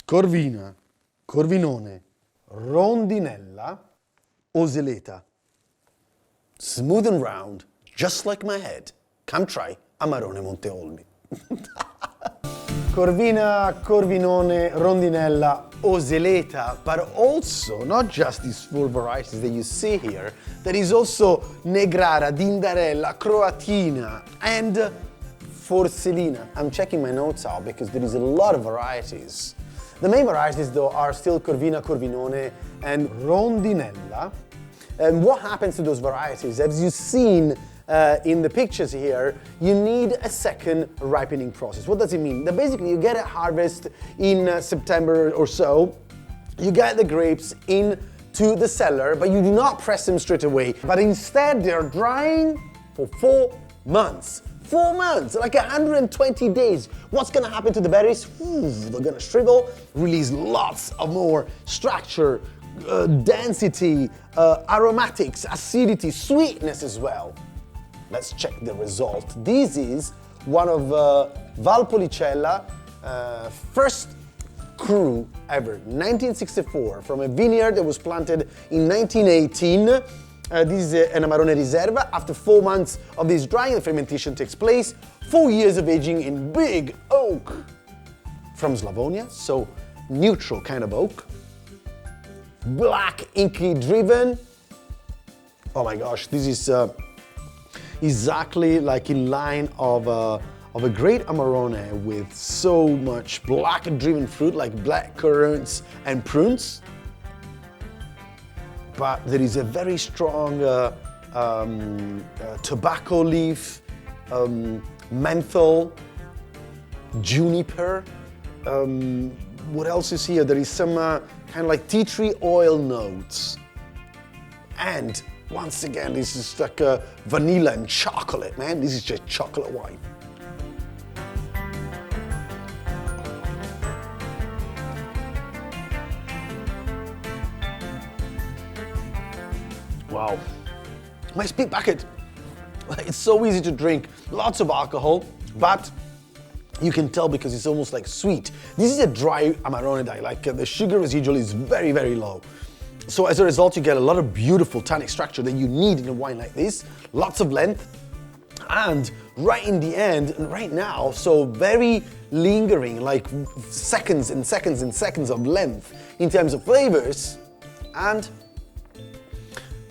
Corvina, Corvinone, Rondinella, Oseleta. Smooth and round, just like my head. Come try Amarone Monteolmi. Corvina, Corvinone, Rondinella, Oseleta, but also not just these 4 varieties that you see here, there is also Negrara, Dindarella, Croatina, and Forcellina. I'm checking my notes out because there is a lot of varieties. The main varieties though are still Corvina, Corvinone, and Rondinella. And what happens to those varieties? As you've seen in the pictures here, you need a second ripening process. What does it mean? That basically you get a harvest in September or so, you get the grapes into the cellar, but you do not press them straight away, but instead they're drying for 4 months. 4 months, like 120 days. What's gonna happen to the berries? They're gonna shrivel, release lots of more structure, density, aromatics, acidity, sweetness as well. Let's check the result. This is one of Valpolicella first cru ever, 1964, from a vineyard that was planted in 1918. This is an Amarone Riserva. After 4 months of this drying, the fermentation takes place. 4 years of aging in big oak from Slavonia, so neutral kind of oak. Black, inky driven. Oh my gosh, this is exactly like in line of a great Amarone with so much black driven fruit like black currants and prunes. But there is a very strong tobacco leaf, menthol, juniper. What else is here? There is some kind of like tea tree oil notes. And once again, this is like vanilla and chocolate, man. This is just chocolate wine. Wow, my speed bucket. It's so easy to drink, lots of alcohol, but you can tell because it's almost like sweet. This is a dry Amarone that I like. The sugar residual is very, very low. So as a result, you get a lot of beautiful tannic structure that you need in a wine like this, lots of length, and right in the end, right now, so very lingering, like seconds and seconds and seconds of length in terms of flavors, and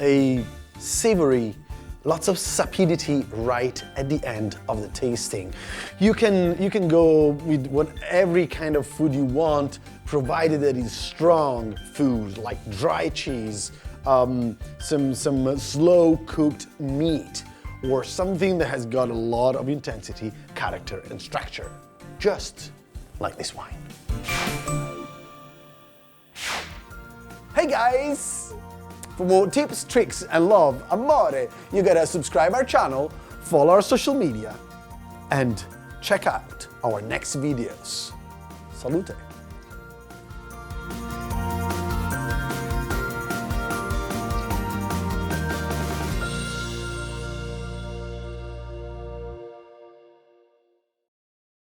a savory, lots of sapidity right at the end of the tasting. You can go with every kind of food you want, provided that it's strong food like dry cheese, some slow cooked meat, or something that has got a lot of intensity, character, and structure, just like this wine. Hey guys! For more tips, tricks, and love, amore, you gotta subscribe our channel, follow our social media, and check out our next videos. Salute!